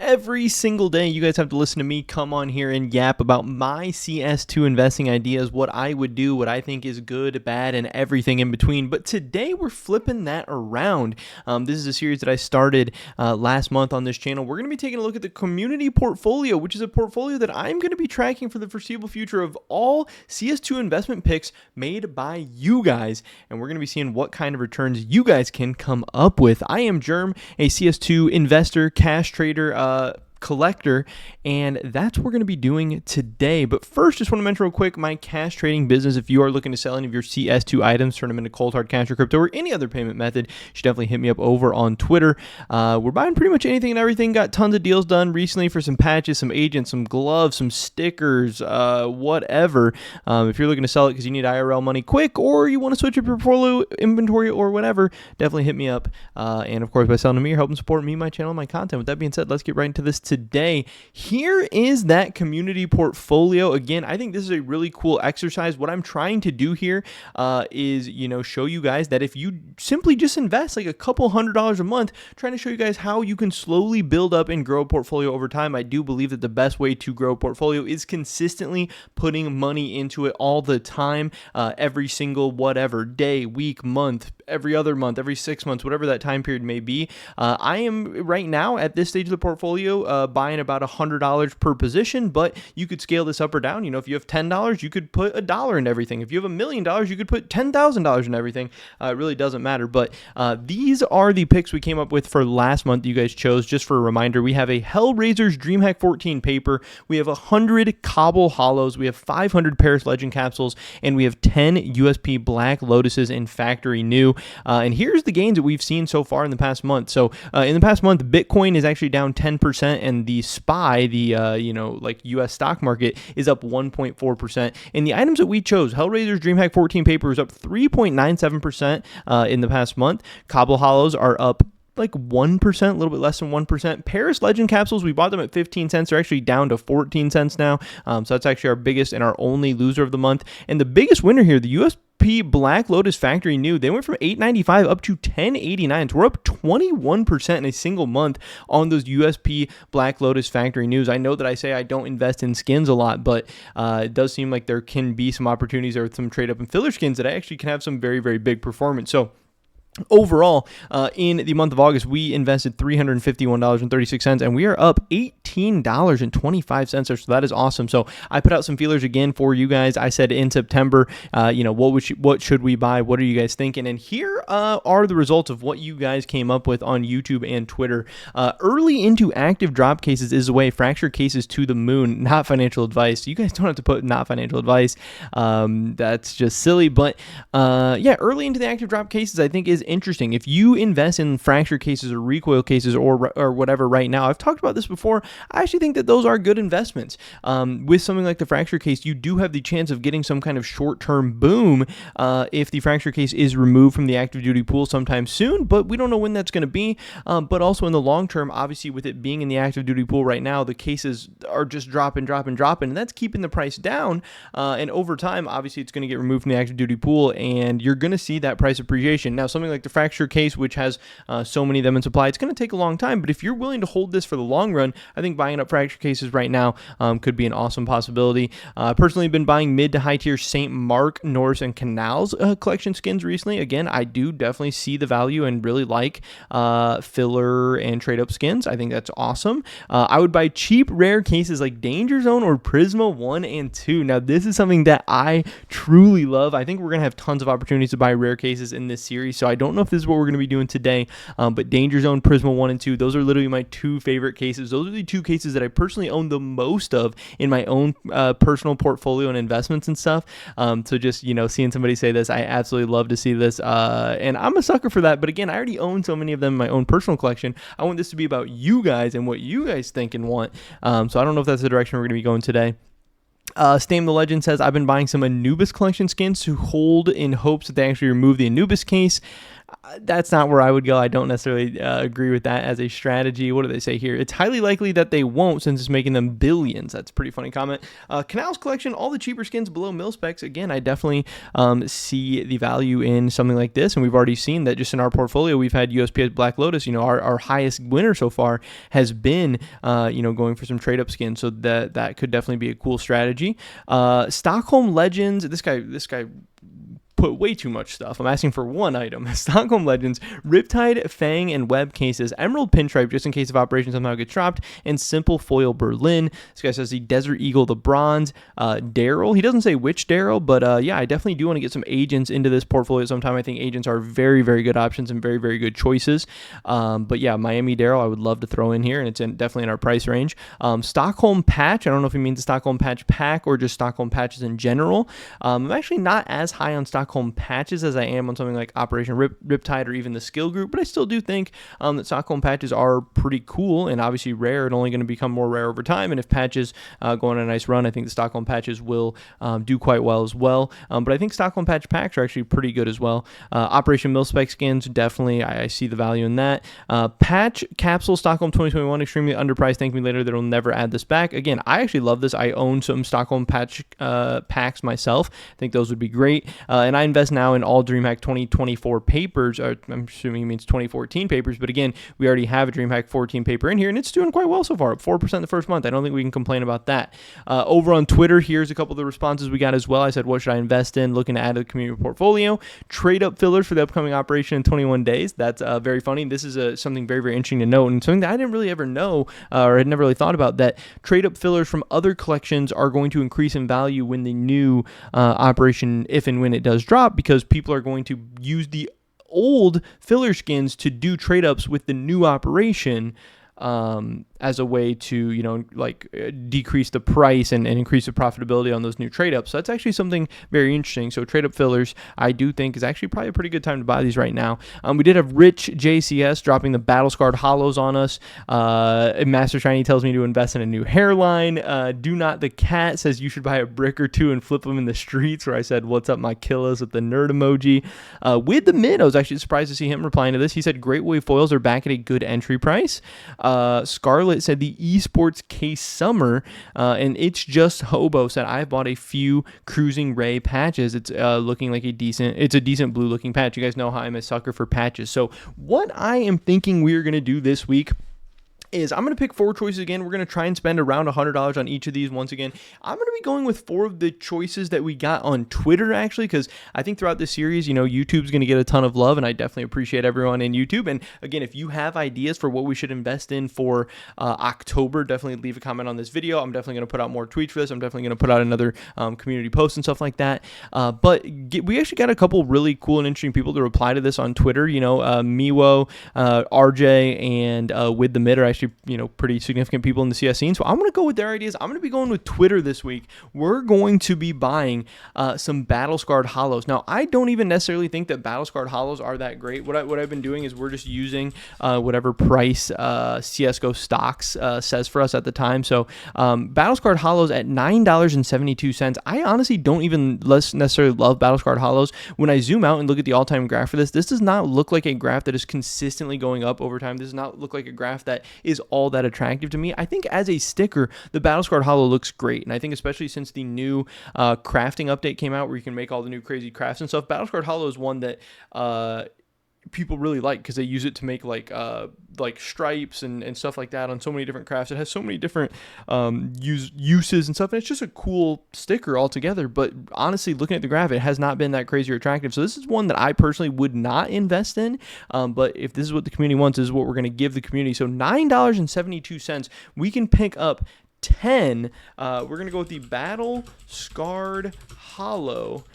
every single day you guys have to listen to me come on here and yap about my CS2 investing ideas, what I would do, what I think is good, bad, and everything in between. But today we're flipping that around. This is a series that I started last month on this channel. We're going to be taking a look at the community portfolio, which is a portfolio that I'm going to be tracking for the foreseeable future of all CS2 investment picks made by you guys. And we're going to be seeing what kind of returns you guys can come up with. I am Germ, a CS2 investor, cash trader, collector, and that's what we're going to be doing today. But first, just want to mention real quick my cash trading business. If you are looking to sell any of your CS2 items, turn them into cold hard cash or crypto or any other payment method, you should definitely hit me up over on Twitter. We're buying pretty much anything and everything. Got tons of deals done recently for some patches, some agents, some gloves, some stickers, whatever. If you're looking to sell it because you need IRL money quick, or you want to switch up your portfolio inventory or whatever, definitely hit me up. And of course, by selling to me, you're helping support me, my channel, and my content. With that being said, let's get right into this today. Here is that community portfolio. Again, I think this is a really cool exercise. What I'm trying to do here is, show you guys that if you simply just invest like a couple $100s a month, trying to show you guys how you can slowly build up and grow a portfolio over time. I do believe that the best way to grow a portfolio is consistently putting money into it all the time, every single whatever day, week, month, every other month, every 6 months, whatever that time period may be. I am right now at this stage of the portfolio buying about $100 per position, but you could scale this up or down. If you have $10, you could put $1 in everything. If you have $1 million, you could put $10,000 in everything. It really doesn't matter. But these are the picks we came up with for last month you guys chose. Just for a reminder, we have a Hellraiser's DreamHack 14 paper. We have 100 Cobble Hollows. We have 500 Paris Legend capsules, and we have 10 USP Black Lotuses in factory new. And here's the gains that we've seen so far in the past month. So in the past month, Bitcoin is actually down 10%, and the SPY, the US stock market, is up 1.4%. And the items that we chose, Hellraiser's DreamHack 14 paper is up 3.97% in the past month. Cobble Hollows are up like 1%, a little bit less than 1%. Paris Legend capsules, we bought them at 15 cents. They're actually down to 14 cents now. So that's actually our biggest and our only loser of the month. And the biggest winner here, the USP Black Lotus factory new, they went from $8.95 up to $10.89. So we're up 21% in a single month on those USP Black Lotus factory news. I know that I say I don't invest in skins a lot, but it does seem like there can be some opportunities there with some trade up and filler skins that actually can have some very, very big performance. So overall, in the month of August, we invested $351.36, and we are up $18.25. So that is awesome. So I put out some feelers again for you guys. I said in September, what should we buy? What are you guys thinking? And here are the results of what you guys came up with on YouTube and Twitter. Early into active drop cases is the way. Fracture cases to the moon. Not financial advice. You guys don't have to put not financial advice. That's just silly. But early into the active drop cases, I think, is interesting. If you invest in fracture cases or recoil cases or whatever right now, I've talked about this before, I actually think that those are good investments. With something like the fracture case, you do have the chance of getting some kind of short-term boom if the fracture case is removed from the active duty pool sometime soon, but we don't know when that's going to be. But also in the long term, obviously with it being in the active duty pool right now, the cases are just dropping, and that's keeping the price down. And over time, obviously it's going to get removed from the active duty pool, and you're going to see that price appreciation. Now, something like the fracture case, which has so many of them in supply, it's going to take a long time, but if you're willing to hold this for the long run, I think buying up fracture cases right now could be an awesome possibility. Personally, been buying mid to high tier St. Mark, Norris, and Canals collection skins recently. Again, I do definitely see the value and really like filler and trade up skins. I think that's awesome. I would buy cheap rare cases like Danger Zone or Prisma 1 and 2. Now, this is something that I truly love. I think we're going to have tons of opportunities to buy rare cases in this series, so I don't know if this is what we're going to be doing today, but Danger Zone, Prisma 1 and 2, those are literally my two favorite cases. Those are the two cases that I personally own the most of in my own personal portfolio and investments and stuff. So just, seeing somebody say this, I absolutely love to see this, and I'm a sucker for that. But again, I already own so many of them in my own personal collection. I want this to be about you guys and what you guys think and want. So I don't know if that's the direction we're going to be going today. Stam the Legend says, I've been buying some Anubis collection skins to hold in hopes that they actually remove the Anubis case. That's not where I would go. I don't necessarily agree with that as a strategy. What do they say here? It's highly likely that they won't, since it's making them billions. That's a pretty funny comment. Canals collection, all the cheaper skins below mil specs. Again, I definitely see the value in something like this, and we've already seen that just in our portfolio. We've had USPS Black Lotus. Our highest winner so far has been going for some trade up skins. So that could definitely be a cool strategy. Stockholm Legends. This guy put way too much stuff. I'm asking for one item. Stockholm Legends, Riptide, Fang, and Web cases, Emerald Pinstripe, just in case of operation somehow gets dropped, and Simple Foil Berlin. This guy says the Desert Eagle, the Bronze, Daryl. He doesn't say which Daryl, but yeah, I definitely do want to get some agents into this portfolio sometime. I think agents are very, very good options and very, very good choices. But yeah, Miami Daryl, I would love to throw in here, and it's definitely in our price range. Stockholm Patch, I don't know if he means the Stockholm Patch pack or just Stockholm Patches in general. I'm actually not as high on Stockholm Patches as I am on something like Operation Riptide or even the Skill Group, but I still do think that Stockholm Patches are pretty cool and obviously rare and only going to become more rare over time. And if Patches go on a nice run, I think the Stockholm Patches will do quite well as well. But I think Stockholm Patch packs are actually pretty good as well. Operation Mil-Spec skins, definitely I see the value in that. Patch Capsule Stockholm 2021, extremely underpriced. Thank me later. They'll never add this back. Again, I actually love this. I own some Stockholm Patch packs myself. I think those would be great. And I invest now in all DreamHack 2024 papers. I'm assuming he means 2014 papers, but again, we already have a DreamHack 14 paper in here, and it's doing quite well so far, up 4% the first month. I don't think we can complain about that. Over on Twitter, here's a couple of the responses we got as well. I said, what should I invest in? Looking to add to the community portfolio. Trade up fillers for the upcoming operation in 21 days. That's very funny. This is something very, very interesting to note, and something that I didn't really ever know or had never really thought about, that trade up fillers from other collections are going to increase in value when the new operation, if and when it does drop, because people are going to use the old filler skins to do trade ups with the new operation as a way to, decrease the price and increase the profitability on those new trade ups. So that's actually something very interesting. So trade up fillers, I do think, is actually probably a pretty good time to buy these right now. We did have Rich JCS dropping the Battle Scarred Hollows on us. Master Shiny tells me to invest in a new hairline. Do Not the Cat says you should buy a brick or two and flip them in the streets, where I said, what's up, my killas, with the nerd emoji. With the mid, I was actually surprised to see him replying to this. He said Great Wave foils are back at a good entry price. Scarlet said the esports case summer, and it's just Hobo said I've bought a few Cruising Ray patches. It's looking like a decent blue looking patch. You guys know how I'm a sucker for patches. So what I am thinking we're going to do this week is I'm going to pick 4 choices again. We're going to try and spend around $100 on each of these. Once again, I'm going to be going with 4 of the choices that we got on Twitter, actually, because I think throughout this series, YouTube's going to get a ton of love, and I definitely appreciate everyone in YouTube. And again, if you have ideas for what we should invest in for October, definitely leave a comment on this video. I'm definitely going to put out more tweets for this. I'm definitely going to put out another community post and stuff like that. But we actually got a couple really cool and interesting people to reply to this on Twitter. Miwo, RJ, and With the Mid are actually pretty significant people in the CS scene. So I'm going to go with their ideas. I'm going to be going with Twitter this week. We're going to be buying some Battle Scarred Hollows. Now, I don't even necessarily think that Battle Scarred Hollows are that great. What I've been doing is we're just using whatever price CSGO stocks says for us at the time. So Battle Scarred Hollows at $9.72. I honestly don't even necessarily love Battle Scarred Hollows. When I zoom out and look at the all-time graph for this does not look like a graph that is consistently going up over time. This does not look like a graph that is all that attractive to me. I think as a sticker, the Battle Scarred Hollow looks great. And I think especially since the new crafting update came out where you can make all the new crazy crafts and stuff, Battle Scarred Hollow is one that people really like because they use it to make like stripes and stuff like that on so many different crafts. It has so many different uses and stuff, and it's just a cool sticker altogether. But honestly, looking at the graph, it has not been that crazy or attractive. So this is one that I personally would not invest in. But if this is what the community wants, this is what we're going to give the community. So $9.72, we can pick up 10. We're going to go with the Battle Scarred Hollow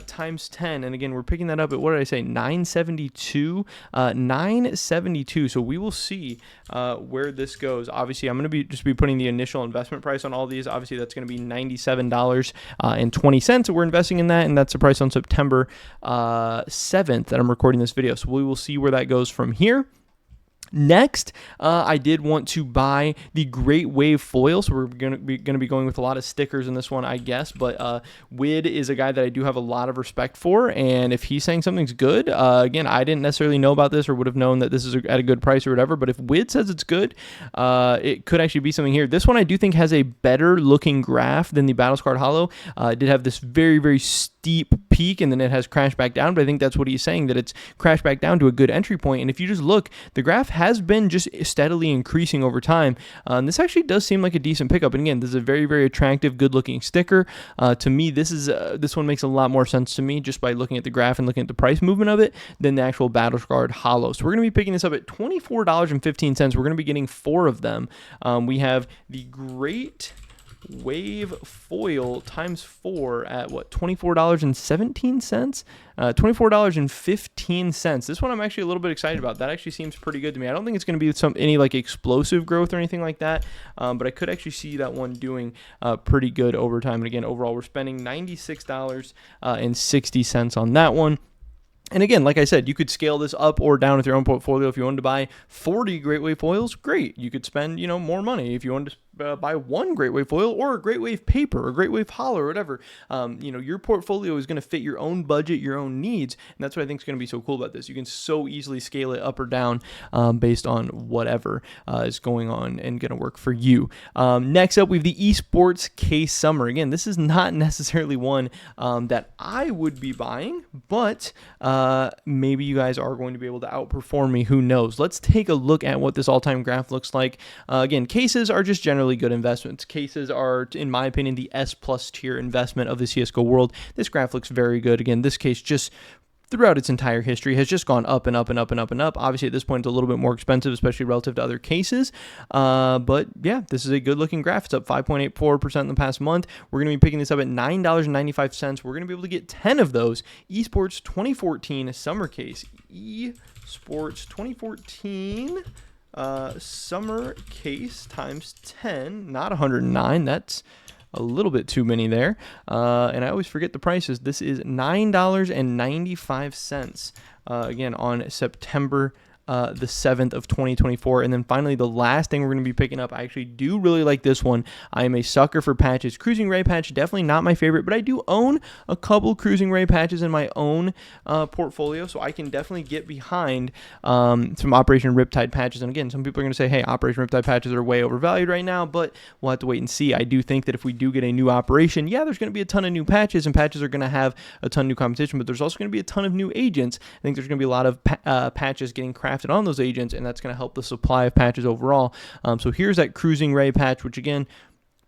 times 10. And again, we're picking that up at, what did I say, 972? 972. So we will see where this goes. Obviously, I'm going to just be putting the initial investment price on all these. Obviously, that's going to be $97.20. We're investing in that, and that's the price on September 7th that I'm recording this video. So we will see where that goes from here. Next, I did want to buy the Great Wave foil, so we're gonna be going with a lot of stickers in this one, I guess. But Wid is a guy that I do have a lot of respect for, and if he's saying something's good, again, I didn't necessarily know about this or would have known that this is at a good price or whatever. But if Wid says it's good, it could actually be something here. This one I do think has a better looking graph than the Battlescarred Hollow. It did have this very, very steep peak, and then it has crashed back down. But I think that's what he's saying, that it's crashed back down to a good entry point. And if you just look, the graph has been just steadily increasing over time. This actually does seem like a decent pickup. And again, this is a very, very attractive, good-looking sticker. To me, this one makes a lot more sense to me just by looking at the graph and looking at the price movement of it than the actual Battlescarred Hollow. So we're going to be picking this up at $24.15. We're going to be getting 4 of them. We have the Great Wave foil times 4 at what, $24.17? $24.15. This one I'm actually a little bit excited about. That actually seems pretty good to me. I don't think it's going to be any like explosive growth or anything like that, but I could actually see that one doing pretty good over time. And again, overall, we're spending $96.60 on that one. And again, like I said, you could scale this up or down with your own portfolio. If you wanted to buy 40 Great Wave foils, great. You could spend, more money. If you wanted to buy 1 Great Wave foil or a Great Wave paper or Great Wave hollow or whatever, your portfolio is going to fit your own budget, your own needs. And that's what I think is going to be so cool about this. You can so easily scale it up or down based on whatever is going on and going to work for you. Next up, we have the Esports Case Summer. Again, this is not necessarily one that I would be buying, but maybe you guys are going to be able to outperform me. Who knows? Let's take a look at what this all-time graph looks like. Again, cases are just generally good investments. Cases are, in my opinion, the S+ tier investment of the CSGO world. This graph looks very good. Again, this case just throughout its entire history has just gone up and up and up and up and up. Obviously, at this point, it's a little bit more expensive, especially relative to other cases. But yeah, this is a good looking graph. It's up 5.84% in the past month. We're going to be picking this up at $9.95. We're going to be able to get 10 of those Esports 2014 summer case. Esports 2014 summer case times 10, not 109. That's a little bit too many there. And I always forget the prices. This is $9.95. Again, on September the 7th of 2024. And then finally, the last thing we're going to be picking up, I actually do really like this one. I am a sucker for patches. Cruising Ray patch, definitely not my favorite, but I do own a couple Cruising Ray patches in my own portfolio, so I can definitely get behind some Operation Riptide patches. And again, some people are going to say, hey, Operation Riptide patches are way overvalued right now, but we'll have to wait and see. I do think that if we do get a new operation, yeah, there's going to be a ton of new patches, and patches are going to have a ton of new competition, but there's also going to be a ton of new agents. I think there's going to be a lot of patches getting crafted on those agents, and that's going to help the supply of patches overall. So here's that Cruising Ray patch, which again,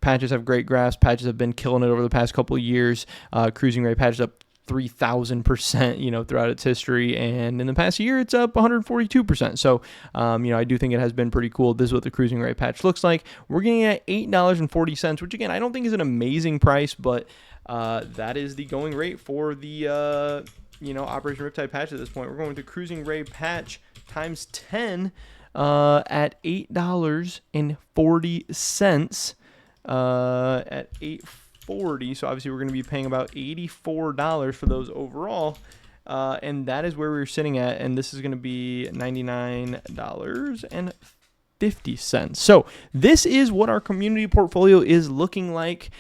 patches have great graphs. Patches have been killing it over the past couple of years. Cruising Ray patches up 3,000%, throughout its history, and in the past year, it's up 142%. So, I do think it has been pretty cool. This is what the Cruising Ray patch looks like. We're getting it at $8.40, which again, I don't think is an amazing price, but that is the going rate for the Operation Riptide patch at this point. We're going with the Cruising Ray patch times 10 at $8.40 at $8.40. So obviously we're going to be paying about $84 for those overall. And that is where we're sitting at. And this is going to be $99.50. So this is what our community portfolio is looking like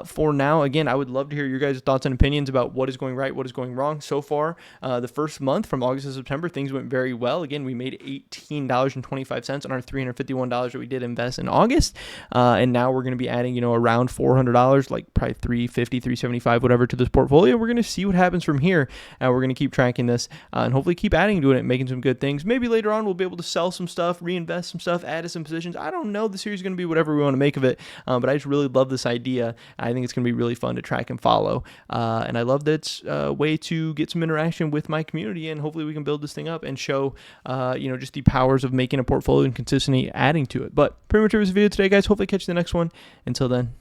for now. Again, I would love to hear your guys' thoughts and opinions about what is going right, what is going wrong. So far, the first month from August to September, things went very well. Again, we made $18.25 on our $351 that we did invest in August. And now we're going to be adding, around $400, like probably $350, $375, whatever, to this portfolio. We're going to see what happens from here. And we're going to keep tracking this and hopefully keep adding to it and making some good things. Maybe later on we'll be able to sell some stuff, reinvest some stuff, add to some positions. I don't know. The series is going to be whatever we want to make of it, but I just really love this idea. I think it's going to be really fun to track and follow, and I love that it's a way to get some interaction with my community, and hopefully we can build this thing up and show, just the powers of making a portfolio and consistently adding to it. But pretty much it was the video today, guys. Hopefully catch you in the next one. Until then,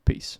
peace.